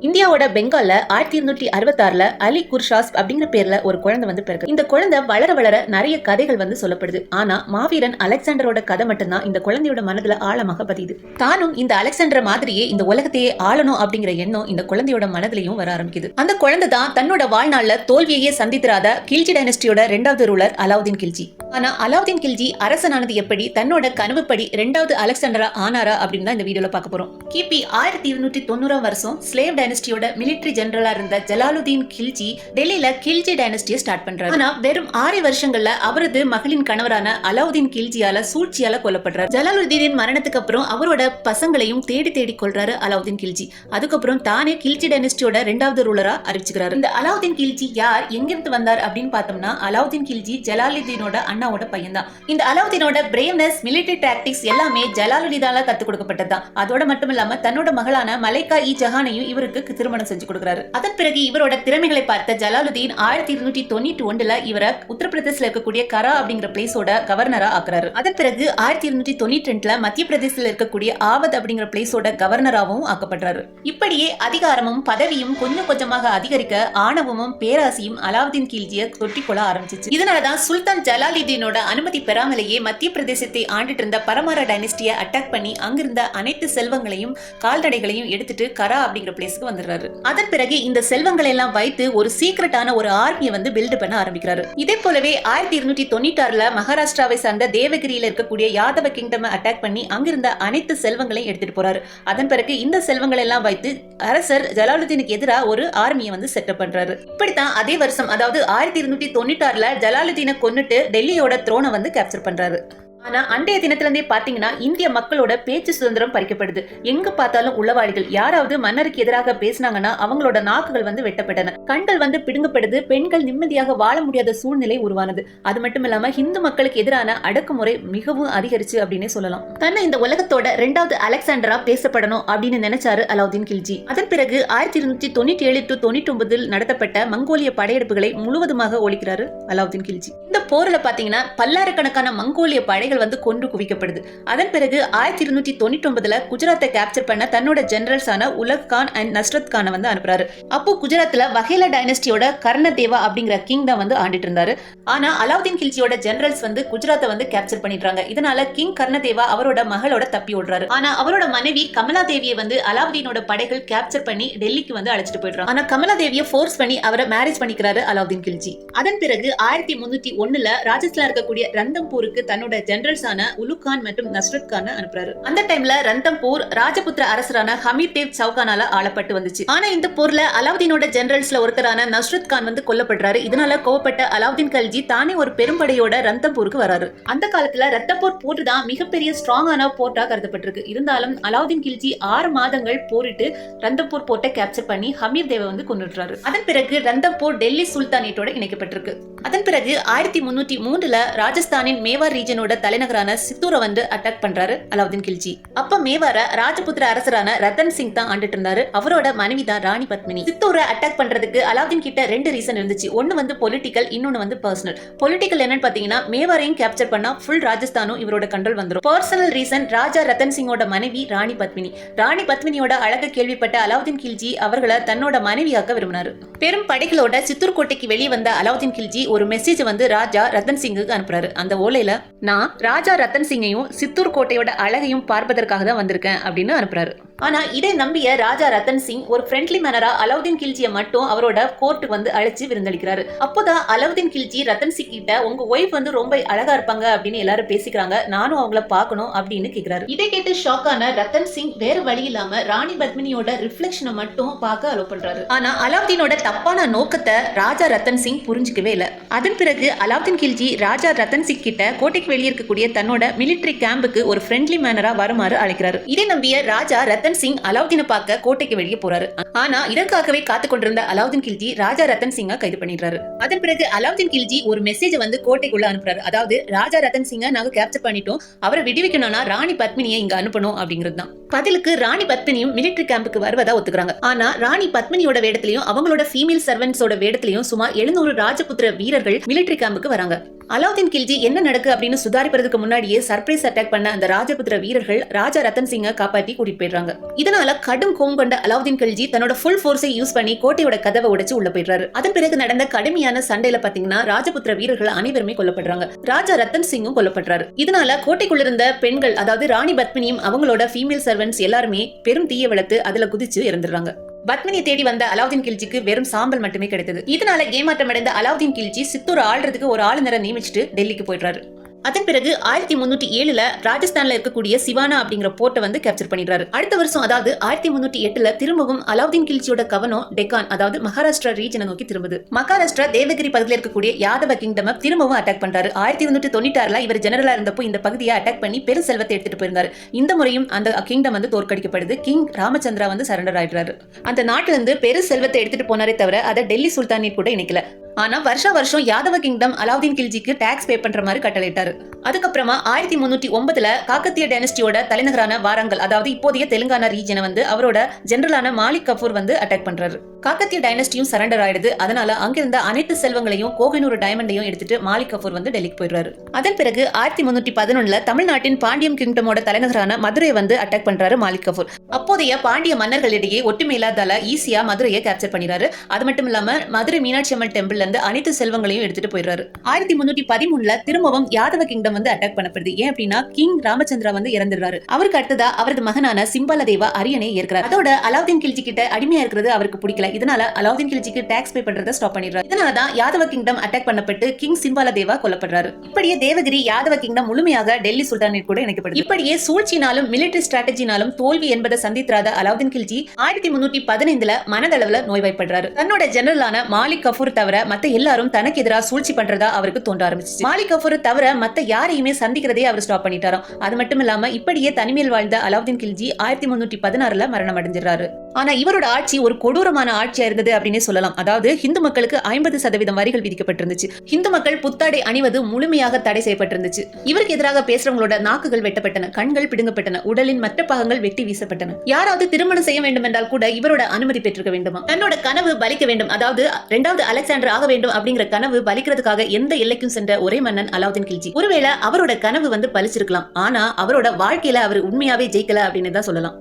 இந்தியாவோட பெங்கால்ல 1266 அலி குர்ஷாஸ் அப்படிங்கிற பேர்ல ஒரு குழந்தை வந்து பிறகு இந்த குழந்தை வளர வளர நிறைய கதைகள் வந்து சொல்லப்படுது. ஆனா மாவீரன் அலெக்சாண்டரோட கதை மட்டும்தான் இந்த குழந்தையோட மனதுல ஆழமாக பதியுது. தானும் இந்த அலெக்சாண்டர் மாதிரியே இந்த உலகத்தையே ஆளணும் அப்படிங்கிற எண்ணம் இந்த குழந்தையோட மனதிலையும் வர ஆரம்பிக்குது. அந்த குழந்தை தான் தன்னோட வாழ்நாள்ல தோல்வியே சந்தித்திராத கில்ஜி டைனஸ்டியோட 2வது ரூலர் அலாவுதீன் கில்ஜி. ஆனா அலாவுதீன் கில்ஜி அரசனானது எப்படி தன்னோட கனவுப்படி 2வது அலெக்சாண்டரா ஆனாரா அப்படின்னு தான் இந்த வீடியோல பார்க்க போறோம். கிபி 1290 வருஷம் ஸ்லேவ் டைனஸ்டியோட மிலிட்டரி ஜெனரலா இருந்த ஜலாலுதீன் கில்ஜி டெல்லியில கில்ஜி டைனஸ்டியை ஸ்டார்ட் பண்றாரு. ஆனா வெறும் 6 வருஷங்கள்ல அவரது மகளின் கணவரான அலாவுதீன் கில்ஜியால சூழ்ச்சியால கொல்லப்படுறாரு. ஜலாலுதீனின் மரணத்துக்கு அப்புறம் அவரோட பசங்களையும் தேடி தேடி கொள்றாரு அலாவுதீன் கில்ஜி. அதுக்கப்புறம் தானே கில்ஜி டைனஸ்டியோட 2வது ரூலரா அறிவிச்சுக்கிறாரு. இந்த அலாவுதீன் கில்ஜி யார், எங்கிருந்து வந்தார் அப்படின்னு பார்த்தோம்னா அலாவுதீன் கில்ஜி ஜலாலுதீனோட அண்ணாவோட பையன் தான். இந்த அலாவுதீனோட பிரேவ்னஸ், மிலிட்டரி டாக்டிக்ஸ் எல்லாமே ஜலாலுதீனால கத்து கொடுக்கப்பட்டதுதான். அதோட மட்டும் இல்லாம தன்னோட மகளான மலைக்கா இ ஜஹானையும் இவருக்கு திருமணம் செஞ்சு கொடுக்கிறாரு. அதன் பிறகு இவரோட திறமைகளை பார்த்த ஜலாலுதீன் 1291 இவரை உத்தரப்பிரதேசல இருக்கக்கூடிய கரா அப்படிங்கிற பிளேஸோட கவர்னரா ஆக்குறாரு. அதன் பிறகு 1292 மத்திய பிரதேசல இருக்கக்கூடிய ஆவத் அப்படிங்கிற பிளேஸோட கவர்னராவும் ஆக்கப்படுறாரு. இப்படியே அதிகாரமும் பதவியும் கொஞ்சம் கொஞ்சமாக அதிகரிக்க ஆணவமும் பேராசியும் அலாவுதீன் கில்ஜியை தொட்டிக்கொள்ள ஆரம்பிச்சிச்சு. இதனாலதான் சுல்தான் ஜலாலுதீனோட அனுமதி பெறாமலேயே மத்திய பிரதேசத்தை ஆண்டுட்டு இருந்த பரமாரா டைனஸ்டியை அட்டாக் பண்ணி அங்கிருந்த அனைத்து செல்வங்களையும் கால்நடைகளையும் எடுத்துட்டு கரா அப்படிங்கிற பிளேஸ்க்கு வந்துடுறாரு. அதன் பிறகு இந்த செல்வங்களை எல்லாம் வைத்து ஒரு சீக்ரெட்டான ஒரு ஆர்மியை வந்து பில்ட் பண்ண ஆரம்பிக்கிறாரு. இதே போலவே 1296 மகாராஷ்டிராவை சார்ந்த தேவகிரியில இருக்கக்கூடிய யாதவ கிங்டம் அட்டாக் பண்ணி அங்கிருந்த அனைத்து செல்வங்களையும் எடுத்துட்டு போறாரு. அதன் பிறகு இந்த செல்வங்களை எல்லாம் வைத்து அரசர் ஜலாலுதீனுக்கு எதிராக ஒரு ஆர்மியை வந்து செட்டப் பண்றாரு. இப்படித்தான் அதே வருஷம், அதாவது 1296 ஜலாலுதீனை கொன்னுட்டு டெல்லியோட த்ரோனை வந்து கேப்சர் பண்றாரு. ஆனா அன்றைய தினத்துல இருந்தே பாத்தீங்கன்னா இந்திய மக்களோட பேச்சு சுதந்திரம் பறிக்கப்படுது. எங்க பார்த்தாலும் உளவாளிகள் யாராவது மன்னருக்கு எதிராக பேசினாங்கன்னா அவங்களோட நாக்குகள் வந்து வெட்டப்பட்டன, கண்கள் வந்து பிடுங்கப்படுது, பெண்கள் நிம்மதியாக வாழ முடியாத சூழ்நிலை உருவானது. அது மட்டும் இல்லாம இந்து மக்களுக்கு எதிரான அடக்குமுறை மிகவும் அதிகரிச்சு அப்படின்னு சொல்லலாம். தன்னை இந்த உலகத்தோட 2வது அலெக்சாண்டரா பேசப்படணும் அப்படின்னு நினைச்சாரு அலாவுதீன் கில்ஜி. அதன் பிறகு 1297 to 99 நடத்தப்பட்ட மங்கோலிய படையெடுப்புகளை முழுவதுமாக ஒழிக்கிறாரு அலாவுதீன் கில்ஜி. இந்த போர்ல பாத்தீங்கன்னா பல்லாயிரக்கணக்கான மங்கோலிய படைகள் வந்து கொண்டு குவிக்கப்படுது. அதன் பிறகு 1299 குஜராத்தை கேப்சர் பண்ண தன்னோட ஜெனரல்ஸான உலக் கான் அண்ட் நஸ்ரத் கானை வந்து அனுப்புறாரு. அப்போ குஜராத்ல வகேலா டைனஸ்டியோட கர்ணதேவா அப்படிங்கிற கிங் தான் வந்து ஆண்டிட்டு இருந்தாரு. ஆனா அலாவுதீன் கில்ஜியோட ஜெனரல்ஸ் வந்து குஜராத்தை வந்து கேப்சர் பண்ணிடுறாங்க. இதனால கிங் கர்ணதேவா அவரோட மகளோட தப்பி ஓடுறாரு. ஆனா அவரோட மனைவி கமலா தேவியை வந்து அலாவுதீனோட படைகள் கேப்சர் பண்ணி டெல்லிக்கு வந்து அழைச்சிட்டு போயிடுறாங்க. ஆனா கமலா தேவியை ஃபோர்ஸ் பண்ணி அவரை மேரேஜ் பண்ணிக்கிறாரு அலாவுதீன் கில்ஜி. அதன் பிறகு 1301 ராஜஸ்தான்ல இருக்கக்கூடிய ரந்தம்பூருக்கு தன்னோட ஜெனரல்ஸான உலுக் கான் மற்றும் நஸ்ரத் கான் அனுப்புறாரு. அந்த டைம்ல ரந்தம்பூர் ராஜபுத்திர அரசரான ஹமீர் தேவ் சவுகானால ஆளப்பட்டு வந்துச்சு. ஆனா இந்த போர்ல அலாவுதீனோட ஜெனரல்ஸ்ல ஒருத்தரான நஸ்ரத் கான் வந்து கொல்லப்படுறாரு. இதனால கோவப்பட்ட அலாவுதீன் கில்ஜி தானே ஒரு பெரும்படையோட ரந்தம்பூருக்கு வராரு. அந்த காலத்துல ரத்தம்பூர் போர் தான் மிகப்பெரிய ஸ்ட்ராங்கான போர்ட்டா கருதப்பட்டிருக்கு. இருந்தாலும் அலாவுதீன் கில்ஜி 6 மாதங்கள் போரிட்டு ரந்தம்பூர் போர்ட்டை கேப்சர் பண்ணி ஹமீர் தேவை வந்து கொன்னுடுறாரு. அதன் பிறகு ரந்தம்பூர் டெல்லி சுல்தானேட்டோட இணைக்கப்பட்டிருக்கு. அதன் பிறகு 1303 ராஜஸ்தானின் மேவார் ரீஜனோட தலைநகரான சித்தூரை வந்து அட்டாக் பண்றாரு அலாவுதீன் கில்ஜி. அப்ப மேவார ராஜபுத்திர அரசரான ரத்தன் சிங் தான் ஆண்டுட்டு இருந்தாரு. அவரோட மனைவி தான் ராணி பத்மினி. சித்தூரை அட்டாக் பண்றதுக்கு அலாவுதீன் கிட்ட 2 ரீசன் இருந்துச்சு. ஒன்னு வந்து பொலிட்டிக்கல், இன்னொன்னு வந்து பர்சனல். பொலிட்டிக்கல் என்னன்னு பாத்தீங்கன்னா மேவாரையும் கேப்சர் பண்ணா ஃபுல் ராஜஸ்தானும் இவரோட கண்ட்ரோல் வந்துரும். பர்சனல் ரீசன் ராஜா ரத்தன் சிங்கோட மனைவி ராணி பத்மினி. ராணி பத்மினியோட அழக கேள்விப்பட்ட அலாவுதீன் கில்ஜி அவர்களை தன்னோட மனைவியாக்க விரும்பினாரு. பெரும் படைகளோட சித்தூர் கோட்டைக்கு வெளியே வந்த அலாவுதீன் கில்ஜி ஒரு மெசேஜ் வந்து ராஜா ரத்தன் சிங்குக்கு அனுப்புறாரு. அந்த ஓலையில நான் ராஜா ரத்தன் சிங்கையும் சித்தூர் கோட்டையோட அழகையும் பார்ப்பதற்காக தான் வந்திருக்கேன் அப்படின்னு அனுப்புறாரு. ஆனா இதை நம்பிய ராஜா ரத்தன் சிங் ஒரு ஃப்ரெண்ட்லி மேனரா அலாவுதீன் கில்ஜியை மட்டும் அவரோட கோர்ட்டுக்கு வந்து அழைச்சு விருந்தளிக்கிறாரு. அப்போதான் அலாவுதீன் கில்ஜி ரத்தன் சிங் கிட்ட உங்க ஒய்ஃப் வந்து ரொம்ப அழகா இருப்பாங்க அப்படின்னு எல்லாரும் பேசிக்கிறாங்க, நானும் அவங்கள பார்க்கணும் அப்படின்னு கேக்குறாரு. இதை கேட்டு ஷாக்கான ரத்தன் சிங் வேற வழி இல்லாம ராணி பத்மினியோட ரிஃப்ளெக்ஷனை மட்டும் பார்க்க அலோ பண்றாரு. ஆனா அலாவுதீனோட தப்பான நோக்கத்தை ராஜா ரத்தன் சிங் புரிஞ்சுக்கவே இல்ல. அதன் பிறகு அலாவுதீன் கில்ஜி ராஜா ரத்தன் சிங் கிட்ட கோட்டைக்கு வெளியே இருக்கக்கூடிய தன்னோட மிலிட்டரி கேம்புக்கு ஒரு ஃப்ரெண்ட்லி மேனரா வருமாறு அழைக்கிறாரு. இதை நம்பிய ராஜா ரத்தன் சிங் அலாவுதீனை பார்க்க கோட்டைக்கு வெளியே போறாரு. ஆனா இதற்காகவே காத்து கொண்டிருந்த அலாவுதீன் கில்ஜி ராஜா ரத்தன் சிங்கை கைது பண்ணிடுறாரு. அதன் பிறகு அலாவுதீன் கில்ஜி ஒரு மெசேஜ் வந்து கோட்டைக்குள்ள அனுப்புறாரு. அதாவது ராஜா ரத்தன் சிங்கை நாங்க கேப்சர் பண்ணிட்டோம், அவரை விடுவிக்கணும்னா ராணி பத்மினியை இங்க அனுப்பணும் அப்படிங்கிறது தான். பதிலுக்கு ராணி பத்மினியும் மிலிட்டரி கேம்புக்கு வருவதா ஒத்துக்கிறாங்க. ஆனா ராணி பத்மினியோட வேடத்திலையும் அவங்களோட ஃபீமேல் சர்வன்ட்ஸோட வேடத்திலையும் சுமார் 700 ராஜபுத்திர வீரர்கள் மிலிட்டரி கேம்புக்கு வராங்க. அலாவுதீன் கில்ஜி என்ன நடக்கு அப்படின்னு சுதாரிப்பதற்கு முன்னாடியே சர்ப்ரைஸ் அட்டாக் பண்ண அந்த ராஜபுத்திர வீரர்கள் ராஜா ரத்தன் சிங்கை காப்பாற்றி கூட்டிட்டு போயிடுறாங்க. இதனால கடும் கோபம் கொண்ட அலாவுதீன் கில்ஜி தன்னோட ஃபுல் ஃபோர்ஸை யூஸ் பண்ணி கோட்டையோட கதவை உடைச்சு உள்ள போயிடுறாரு. அதன் பிறகு நடந்த கடுமையான சண்டையில பாத்தீங்கன்னா ராஜபுத்திர வீரர்கள் அனைவருமே கொல்லப்படுறாங்க. ராஜா ரத்தன் சிங்கும் கொல்லப்படுறாரு. இதனால கோட்டைக்குள்ள இருந்த பெண்கள், அதாவது ராணி பத்மினியும் அவங்களோட ஃபீமேல் சர்வன்ட்ஸ் எல்லாருமே பெரும் தீய வளர்த்து அதுல குதிச்சு இறந்துடுறாங்க. பத்மினியை தேடி வந்த அலாவுதீன் கில்ஜிக்கு வெறும் சாம்பல் மட்டுமே கிடைத்தது. இதனால ஏமாற்றம் அடைந்த அலாவுதீன் கில்ஜி சித்தூர் ஆள்றதுக்கு ஒரு ஆளுநரை நியமிச்சுட்டு டெல்லிக்கு போயிடுறாரு. அதன் பிறகு 1307 ராஜஸ்தான்ல இருக்கக்கூடிய சிவானா அப்படிங்கிற போர்ட்டை வந்து கேப்சர் பண்ணிடுறாரு. அடுத்த வருஷம் அதாவது 1308 திரும்பவும் அலாவுதீன் கில்ஜியோட கவனம் டெக்கான், அதாவது மகாராஷ்டிரா ரீஜனை நோக்கி திரும்புது. மகாராஷ்டிரா தேவகிரி பகுதியில் இருக்கக்கூடிய யாதவ கிங்டம் திரும்பவும் அட்டாக் பண்றாரு. 1396 இவர் ஜெனரலா இருந்தப்போ இந்த பகுதியை அட்டாக் பண்ணி பெரும் செல்வத்தை எடுத்துட்டு போயிருந்தாரு. இந்த முறையும் அந்த கிங்டம் வந்து தோற்கடிக்கப்படுது. கிங் ராமச்சந்திரா வந்து சரண்டர் ஆயிடுறாரு. அந்த நாட்டுல இருந்து பெரும் செல்வத்தை எடுத்துட்டு போனாரே தவிர அதை டெல்லி சுல்தானேட் கூட இணைக்கல. ஆனா வருஷம் யாதவ கிங்டம் அலாவுதீன் கில்ஜிக்கு டாக்ஸ் பே பண்ற மாதிரி கட்டளையிட்டாரு. அதுக்கப்புறமா 1309 காக்கத்திய டைனஸ்டியோட தலைநகரான வாரங்கல், அதாவது இப்போதைய தெலுங்கானா ரீஜனை வந்து அவரோட ஜெனரலான மாலிக் கஃபூர் வந்து அட்டாக் பண்றாரு. காக்கத்திய டைனஸ்டியும் சரண்டர் ஆயிடுது. அதனால அங்கிருந்த அனைத்து செல்வங்களையும் கோஹினூர் டைமண்டையும் எடுத்துட்டு மாலிக் கஃபூர் வந்து டெல்லிக்கு போயிடுறாரு. அதன் பிறகு 1311 தமிழ்நாட்டின் பாண்டியம் கிங்டமோட தலைநகரான மதுரையை வந்து அட்டாக் பண்றாரு மாலிக் கஃபூர். அப்போதைய பாண்டிய மன்னர்களிடையே ஒற்றுமை இல்லாதால ஈஸியா மதுரையை கேப்சர் பண்ணிடுறாரு. அது மட்டும் இல்லாம மதுரை மீனாட்சி அம்மன் டெம்பிள் அனைத்து செல்வங்களையும் எடுத்துட்டு போயிடுறாரு. 1313 திரும்பவும் யாதவ கிங்டம் வந்து அட்டாக் பண்ணப்படுது. ஏன் அப்படின்னா கிங் ராமச்சந்திரா வந்து இறந்துடுறாரு. அவருக்கு அடுத்ததா அவரது மகனான சிம்பாலதேவா அரியணை ஏற்கிறார். அதோட அலாவுதீன் கில்ஜி கிட்ட அடிமையா இருக்கிறது அவருக்கு பிடிக்கல. இதனால அலாவுதீன் கில்ஜிக்கு டாக்ஸ் பே பண்றதை ஸ்டாப் பண்ணிடுறாரு. இதனாலதான் யாதவ கிங்டம் அட்டாக் பண்ணப்பட்டு கிங் சிம்பாலதேவா கொல்லப்படுறாரு. இப்படியே தேவகிரி யாதவ கிங்டம் முழுமையாக டெல்லி சுல்தானேட் கூட இணைக்கப்படுது. இப்படியே சூழ்ச்சினாலும் மிலிட்டரி ஸ்ட்ராட்டஜினாலும் தோல்வி என்பதை சந்தித்திராத அலாவுதீன் கில்ஜி 1315 மனதளவுல நோய்வாய்ப்படுறாரு. தன்னோட ஜெனரலான மாலிக் கஃபூர் தவிர மத்த எல்லாரும் தனக்கு எதிராக சூழ்ச்சி பண்றதா அவருக்கு தோன்ற ஆரம்பிச்சு. மாலிக் கஃபூர் தவிர மத்த யாரையுமே சந்திக்கிறதே அவர் ஸ்டாப் பண்ணிட்டாராம். அது மட்டும் இல்லாம இப்படியே தனிமையில் வாழ்ந்த அலாவுதீன் கில்ஜி 1316 மரணம் அடைஞ்சிடறாரு. ஆனா இவரோட ஆட்சி ஒரு கொடூரமான ஆட்சியா இருந்தது அப்படின்னு சொல்லலாம். அதாவது ஹிந்து மக்களுக்கு 50% வரிகள் விதிக்கப்பட்டிருந்துச்சு. ஹிந்து மக்கள் புத்தாடை அணிவது முழுமையாக தடை செய்யப்பட்டிருந்துச்சு. இவருக்கு எதிராக பேசுறவங்களோட நாக்குகள் வெட்டப்பட்டன, கண்கள் பிடுங்கப்பட்டன, உடலின் மற்ற பாகங்கள் வெட்டி வீசப்பட்டன. யாராவது திருமணம் செய்ய வேண்டும் என்றால் கூட இவரோட அனுமதி பெற்றிருக்க வேண்டுமா? தன்னோட கனவு பலிக்க வேண்டும், அதாவது 2வது அலெக்சாண்டர் ஆக வேண்டும் அப்படிங்கிற கனவு பலிக்கிறதுக்காக எந்த எல்லைக்கும் சென்ற ஒரே மன்னன் அலாவுதீன் கில்ஜி. ஒருவேளை அவரோட கனவு வந்து பலிச்சிருக்கலாம். ஆனா அவரோட வாழ்க்கையில அவர் உண்மையாவே ஜெயிக்கல அப்படின்னு தான் சொல்லலாம்.